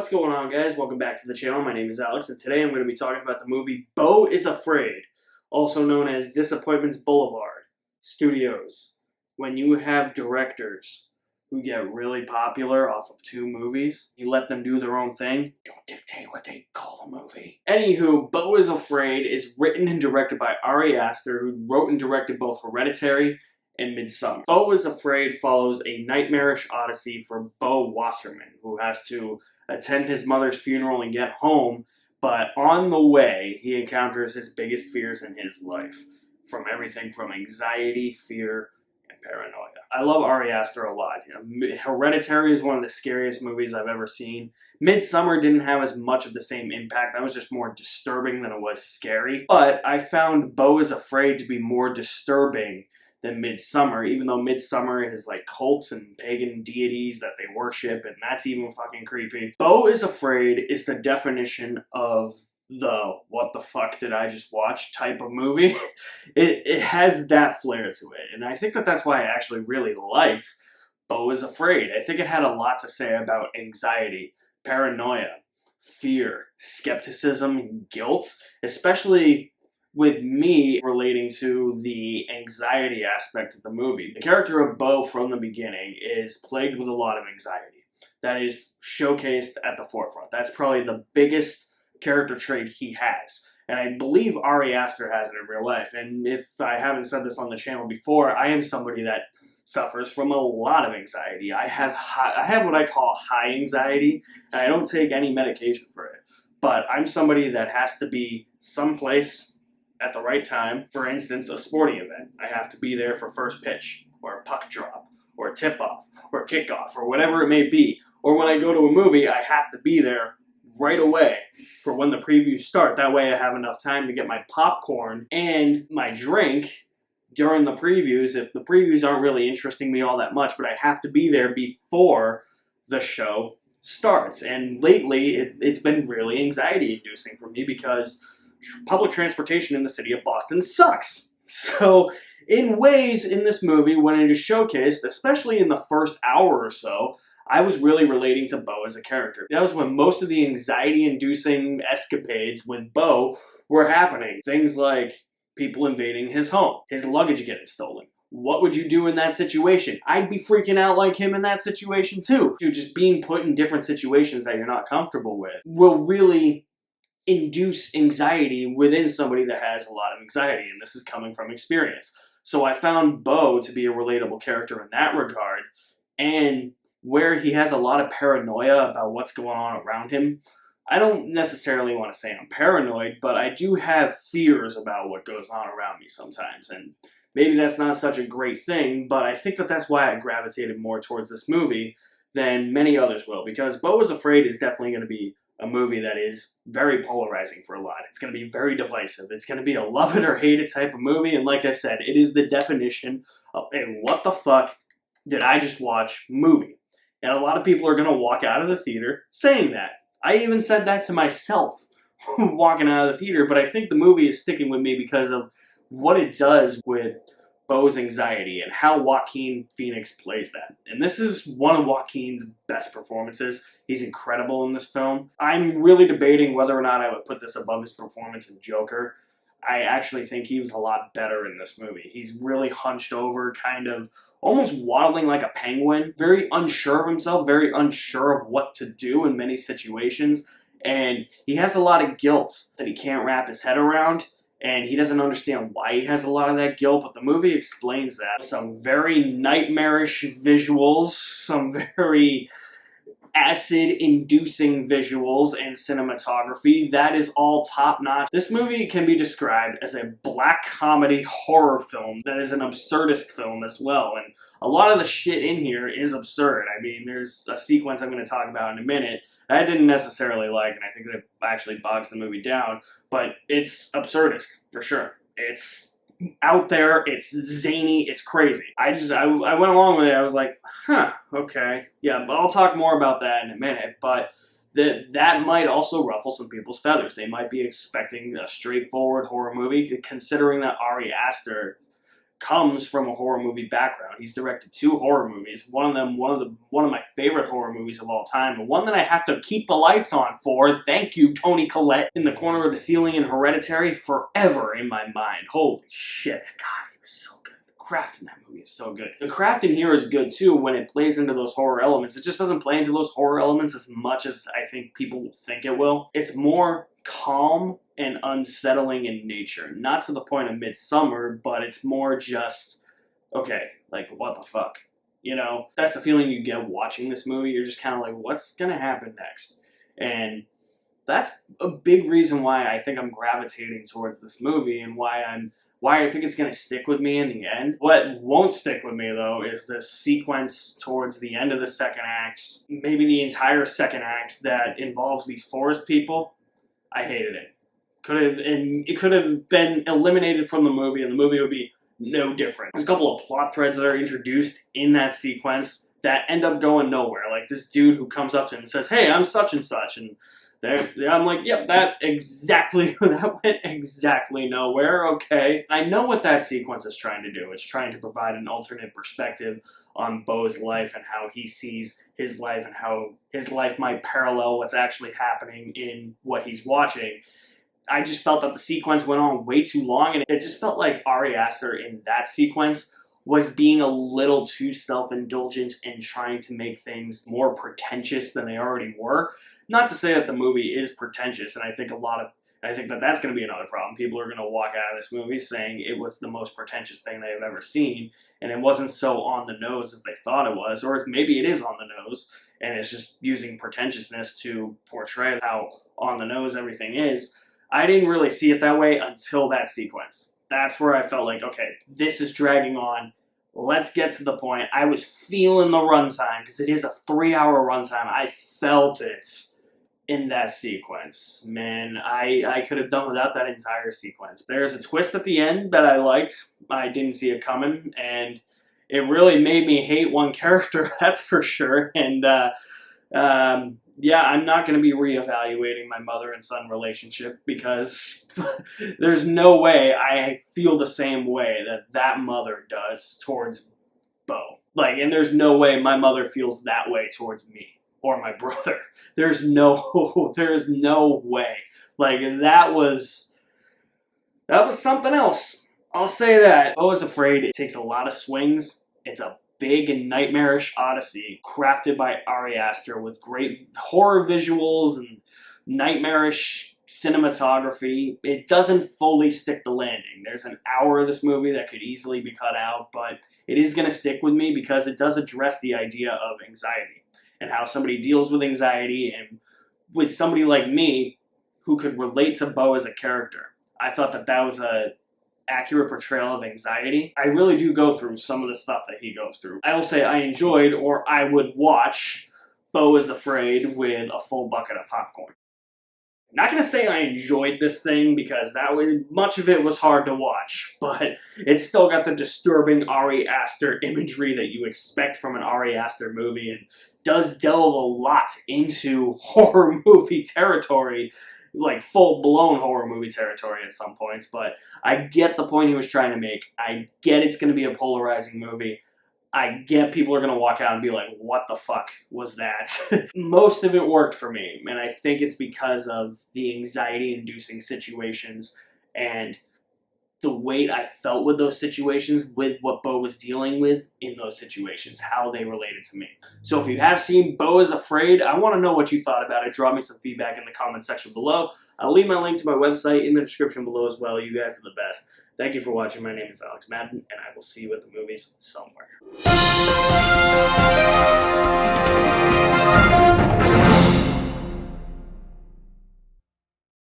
What's going on, guys? Welcome back to the channel. My name is Alex, and today I'm going to be talking about the movie Beau Is Afraid, also known as Disappointments Boulevard Studios. When you have directors who get really popular off of two movies, you let them do their own thing, don't dictate what they call a movie. Anywho, Beau Is Afraid is written and directed by Ari Aster, who wrote and directed both Hereditary and Midsummer. Beau Is Afraid follows a nightmarish odyssey for Beau Wasserman, who has to attend his mother's funeral and get home, but on the way, he encounters his biggest fears in his life, from everything from anxiety, fear, and paranoia. I love Ari Aster a lot. Hereditary is one of the scariest movies I've ever seen. Midsummer didn't have as much of the same impact. That was just more disturbing than it was scary. But I found Beau Is Afraid to be more disturbing than Midsummer, even though Midsummer is like cults and pagan deities that they worship, and that's even fucking creepy. Beau Is Afraid is the definition of the what the fuck did I just watch type of movie. It has that flair to it, and I think that that's why I actually really liked Beau Is Afraid. I think it had a lot to say about anxiety, paranoia, fear, skepticism, and guilt, especially with me relating to the anxiety aspect of the movie. The character of Beau from the beginning is plagued with a lot of anxiety. That is showcased at the forefront. That's probably the biggest character trait he has. And I believe Ari Aster has it in real life. And if I haven't said this on the channel before, I am somebody that suffers from a lot of anxiety. I have what I call high anxiety, and I don't take any medication for it. But I'm somebody that has to be someplace at the right time. For instance, a sporting event. I have to be there for first pitch, or a puck drop, or a tip-off, or a kickoff, or whatever it may be. Or when I go to a movie, I have to be there right away for when the previews start. That way I have enough time to get my popcorn and my drink during the previews, if the previews aren't really interesting me all that much, but I have to be there before the show starts. And lately, it's been really anxiety-inducing for me because public transportation in the city of Boston sucks. So, in ways, in this movie, when it is showcased, especially in the first hour or so, I was really relating to Beau as a character. That was when most of the anxiety-inducing escapades with Beau were happening. Things like people invading his home, his luggage getting stolen. What would you do in that situation? I'd be freaking out like him in that situation too. Just being put in different situations that you're not comfortable with will really induce anxiety within somebody that has a lot of anxiety, and this is coming from experience. So I found Beau to be a relatable character in that regard, and where he has a lot of paranoia about what's going on around him. I don't necessarily want to say I'm paranoid, but I do have fears about what goes on around me sometimes, and maybe that's not such a great thing, but I think that that's why I gravitated more towards this movie than many others will, because Beau Is Afraid is definitely going to be a movie that is very polarizing for a lot. It's going to be very divisive. It's going to be a love it or hate it type of movie, and like I said, it is the definition of a what the fuck did I just watch movie. And a lot of people are going to walk out of the theater saying that. I even said that to myself walking out of the theater, but I think the movie is sticking with me because of what it does with Beau's anxiety and how Joaquin Phoenix plays that. And this is one of Joaquin's best performances. He's incredible in this film. I'm really debating whether or not I would put this above his performance in Joker. I actually think he was a lot better in this movie. He's really hunched over, kind of almost waddling like a penguin, very unsure of himself, very unsure of what to do in many situations, and he has a lot of guilt that he can't wrap his head around, and he doesn't understand why he has a lot of that guilt, but the movie explains that. Some very nightmarish visuals, some very acid-inducing visuals and cinematography. That is all top-notch. This movie can be described as a black comedy horror film that is an absurdist film as well, and a lot of the shit in here is absurd. I mean, there's a sequence I'm going to talk about in a minute that I didn't necessarily like, and I think that it actually bogs the movie down, but it's absurdist, for sure. It's out there, it's zany, it's crazy. I went along with it. I was like, huh, okay. Yeah, but I'll talk more about that in a minute, but that might also ruffle some people's feathers. They might be expecting a straightforward horror movie, considering that Ari Aster comes from a horror movie background. He's directed 2 horror movies. One of them, one of my favorite horror movies of all time, and one that I have to keep the lights on for. Thank you, Toni Collette, in the corner of the ceiling in Hereditary, forever in my mind. Holy shit, God, he was so good. The craft in that movie is so good. The craft in here is good too when it plays into those horror elements. It just doesn't play into those horror elements as much as I think people think it will. It's more calm and unsettling in nature. Not to the point of Midsummer, but it's more just, okay, like, what the fuck? You know, that's the feeling you get watching this movie. You're just kind of like, what's gonna happen next? And that's a big reason why I think I'm gravitating towards this movie and why I think it's gonna stick with me in the end. What won't stick with me though is the sequence towards the end of the second act, maybe the entire second act, that involves these forest people. I hated it. It could have been eliminated from the movie, and the movie would be no different. There's a couple of plot threads that are introduced in that sequence that end up going nowhere. Like this dude who comes up to him and says, "Hey, I'm such and such," and I'm like, "Yep, that went exactly nowhere." Okay, I know what that sequence is trying to do. It's trying to provide an alternate perspective on Beau's life and how he sees his life and how his life might parallel what's actually happening in what he's watching. I just felt that the sequence went on way too long, and it just felt like Ari Aster in that sequence was being a little too self-indulgent and trying to make things more pretentious than they already were. Not to say that the movie is pretentious, and I think that that's going to be another problem. People are going to walk out of this movie saying it was the most pretentious thing they've ever seen, and it wasn't so on the nose as they thought it was, or maybe it is on the nose, and it's just using pretentiousness to portray how on the nose everything is. I didn't really see it that way until that sequence. That's where I felt like, okay, this is dragging on. Let's get to the point. I was feeling the runtime, because it is a 3-hour runtime. I felt it in that sequence. Man, I could have done without that entire sequence. There's a twist at the end that I liked. I didn't see it coming, and it really made me hate one character, that's for sure. And, yeah, I'm not going to be reevaluating my mother and son relationship, because there's no way I feel the same way that mother does towards Beau. Like, and there's no way my mother feels that way towards me or my brother. There's no way. Like, that was something else. I'll say that. Beau Is Afraid, it takes a lot of swings. It's a big and nightmarish odyssey crafted by Ari Aster with great horror visuals and nightmarish cinematography. It doesn't fully stick the landing. There's an hour of this movie that could easily be cut out, but it is going to stick with me because it does address the idea of anxiety and how somebody deals with anxiety, and with somebody like me who could relate to Beau as a character. I thought that was a accurate portrayal of anxiety. I really do go through some of the stuff that he goes through. I will say I enjoyed, or I would watch, Beau Is Afraid with a full bucket of popcorn. I'm not going to say I enjoyed this thing, because much of it was hard to watch, but it's still got the disturbing Ari Aster imagery that you expect from an Ari Aster movie, and does delve a lot into horror movie territory, like full-blown horror movie territory at some points. But I get the point he was trying to make. I get it's going to be a polarizing movie. I get people are going to walk out and be like, what the fuck was that? Most of it worked for me, and I think it's because of the anxiety-inducing situations and the weight I felt with those situations, with what Beau was dealing with in those situations, how they related to me. So if you have seen Beau Is Afraid, I want to know what you thought about it. Drop me some feedback in the comment section below. I'll leave my link to my website in the description below as well. You guys are the best. Thank you for watching. My name is Alex Madden, and I will see you at the movies somewhere.